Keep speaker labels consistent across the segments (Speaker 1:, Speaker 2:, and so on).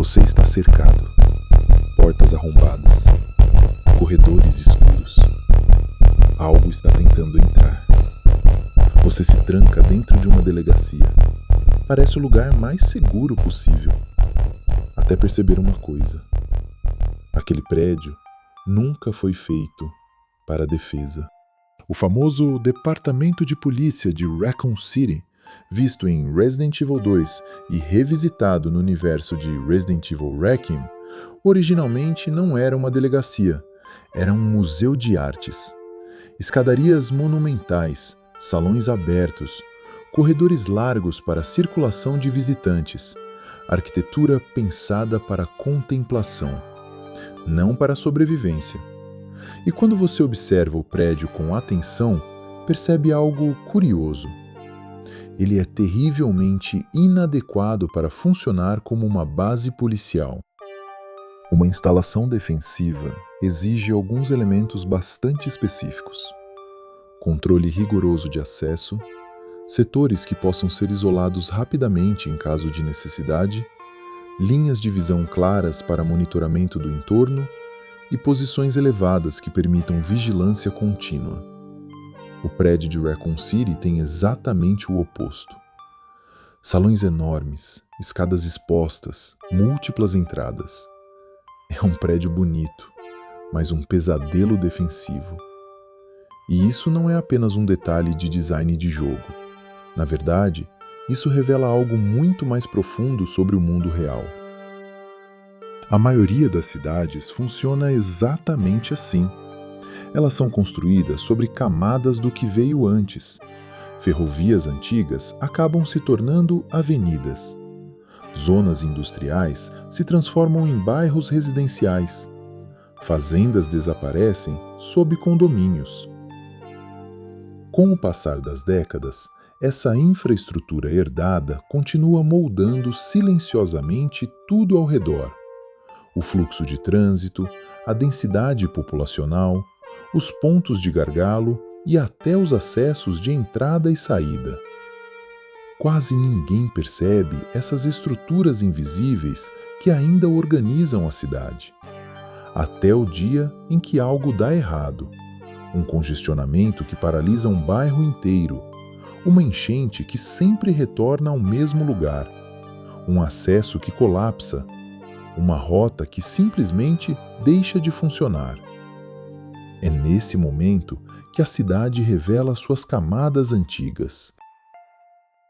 Speaker 1: Você está cercado, portas arrombadas, corredores escuros. Algo está tentando entrar. Você se tranca dentro de uma delegacia. Parece o lugar mais seguro possível. Até perceber uma coisa: aquele prédio nunca foi feito para a defesa. O famoso Departamento de Polícia de Raccoon City, visto em Resident Evil 2 e revisitado no universo de Resident Evil Requiem, originalmente não era uma delegacia, era um museu de artes. Escadarias monumentais, salões abertos, corredores largos para circulação de visitantes, arquitetura pensada para contemplação, não para sobrevivência. E quando você observa o prédio com atenção, percebe algo curioso. Ele é terrivelmente inadequado para funcionar como uma base policial. Uma instalação defensiva exige alguns elementos bastante específicos: controle rigoroso de acesso, setores que possam ser isolados rapidamente em caso de necessidade, linhas de visão claras para monitoramento do entorno e posições elevadas que permitam vigilância contínua. O prédio de Raccoon City tem exatamente o oposto. Salões enormes, escadas expostas, múltiplas entradas. É um prédio bonito, mas um pesadelo defensivo. E isso não é apenas um detalhe de design de jogo. Na verdade, isso revela algo muito mais profundo sobre o mundo real. A maioria das cidades funciona exatamente assim. Elas são construídas sobre camadas do que veio antes. Ferrovias antigas acabam se tornando avenidas. Zonas industriais se transformam em bairros residenciais. Fazendas desaparecem sob condomínios. Com o passar das décadas, essa infraestrutura herdada continua moldando silenciosamente tudo ao redor. O fluxo de trânsito, a densidade populacional, os pontos de gargalo e até os acessos de entrada e saída. Quase ninguém percebe essas estruturas invisíveis que ainda organizam a cidade. Até o dia em que algo dá errado. Um congestionamento que paralisa um bairro inteiro. Uma enchente que sempre retorna ao mesmo lugar. Um acesso que colapsa. Uma rota que simplesmente deixa de funcionar. É nesse momento que a cidade revela suas camadas antigas.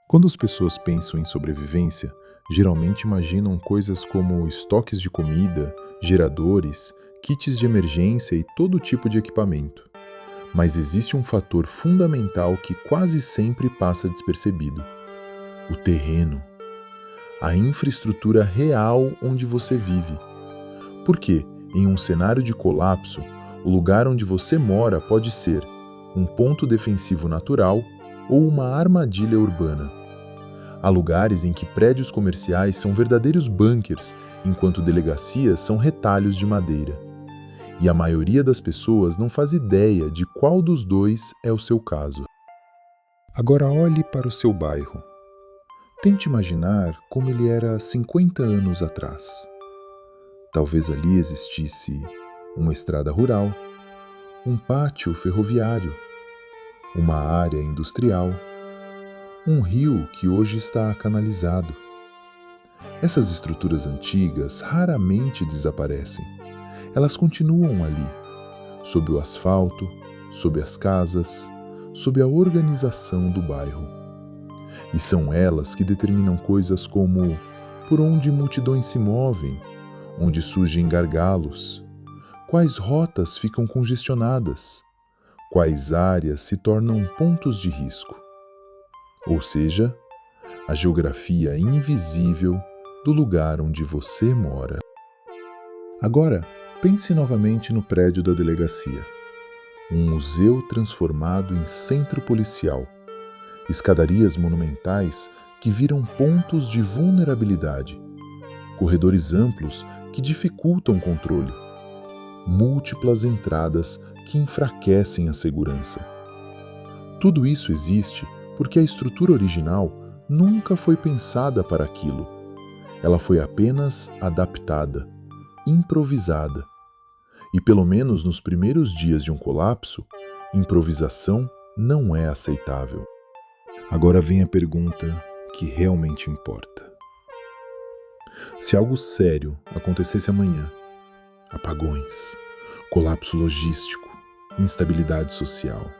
Speaker 1: Quando as pessoas pensam em sobrevivência, geralmente imaginam coisas como estoques de comida, geradores, kits de emergência e todo tipo de equipamento. Mas existe um fator fundamental que quase sempre passa despercebido: o terreno. A infraestrutura real onde você vive. Porque, em um cenário de colapso, o lugar onde você mora pode ser um ponto defensivo natural ou uma armadilha urbana. Há lugares em que prédios comerciais são verdadeiros bunkers, enquanto delegacias são retalhos de madeira. E a maioria das pessoas não faz ideia de qual dos dois é o seu caso. Agora olhe para o seu bairro. Tente imaginar como ele era 50 anos atrás. Talvez ali existisse uma estrada rural, um pátio ferroviário, uma área industrial, um rio que hoje está canalizado. Essas estruturas antigas raramente desaparecem. Elas continuam ali, sob o asfalto, sob as casas, sob a organização do bairro. E são elas que determinam coisas como por onde multidões se movem, onde surgem gargalos, quais rotas ficam congestionadas, quais áreas se tornam pontos de risco. Ou seja, a geografia invisível do lugar onde você mora. Agora, pense novamente no prédio da delegacia. Um museu transformado em centro policial. Escadarias monumentais que viram pontos de vulnerabilidade. Corredores amplos que dificultam o controle. Múltiplas entradas que enfraquecem a segurança. Tudo isso existe porque a estrutura original nunca foi pensada para aquilo. Ela foi apenas adaptada, improvisada. E pelo menos nos primeiros dias de um colapso, improvisação não é aceitável. Agora vem a pergunta que realmente importa. Se algo sério acontecesse amanhã, apagões, colapso logístico, instabilidade social,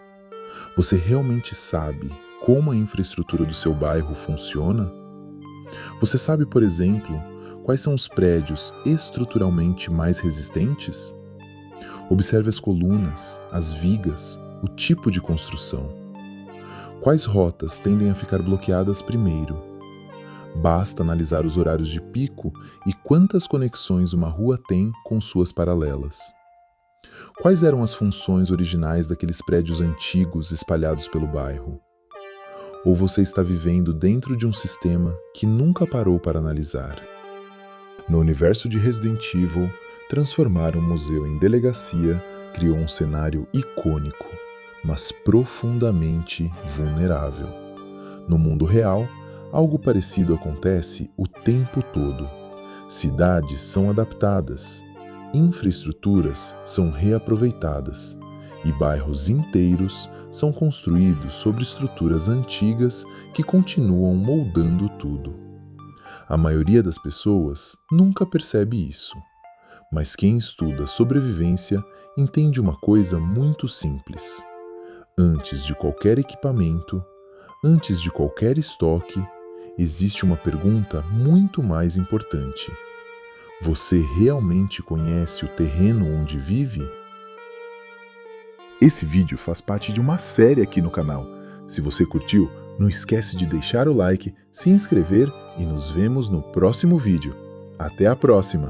Speaker 1: você realmente sabe como a infraestrutura do seu bairro funciona? Você sabe, por exemplo, quais são os prédios estruturalmente mais resistentes? Observe as colunas, as vigas, o tipo de construção. Quais rotas tendem a ficar bloqueadas primeiro? Basta analisar os horários de pico e quantas conexões uma rua tem com suas paralelas. Quais eram as funções originais daqueles prédios antigos espalhados pelo bairro? Ou você está vivendo dentro de um sistema que nunca parou para analisar? No universo de Resident Evil, transformar um museu em delegacia criou um cenário icônico, mas profundamente vulnerável. No mundo real, algo parecido acontece o tempo todo. Cidades são adaptadas, infraestruturas são reaproveitadas e bairros inteiros são construídos sobre estruturas antigas que continuam moldando tudo. A maioria das pessoas nunca percebe isso, mas quem estuda sobrevivência entende uma coisa muito simples. Antes de qualquer equipamento, antes de qualquer estoque, existe uma pergunta muito mais importante. Você realmente conhece o terreno onde vive? Esse vídeo faz parte de uma série aqui no canal. Se você curtiu, não esquece de deixar o like, se inscrever e nos vemos no próximo vídeo. Até a próxima!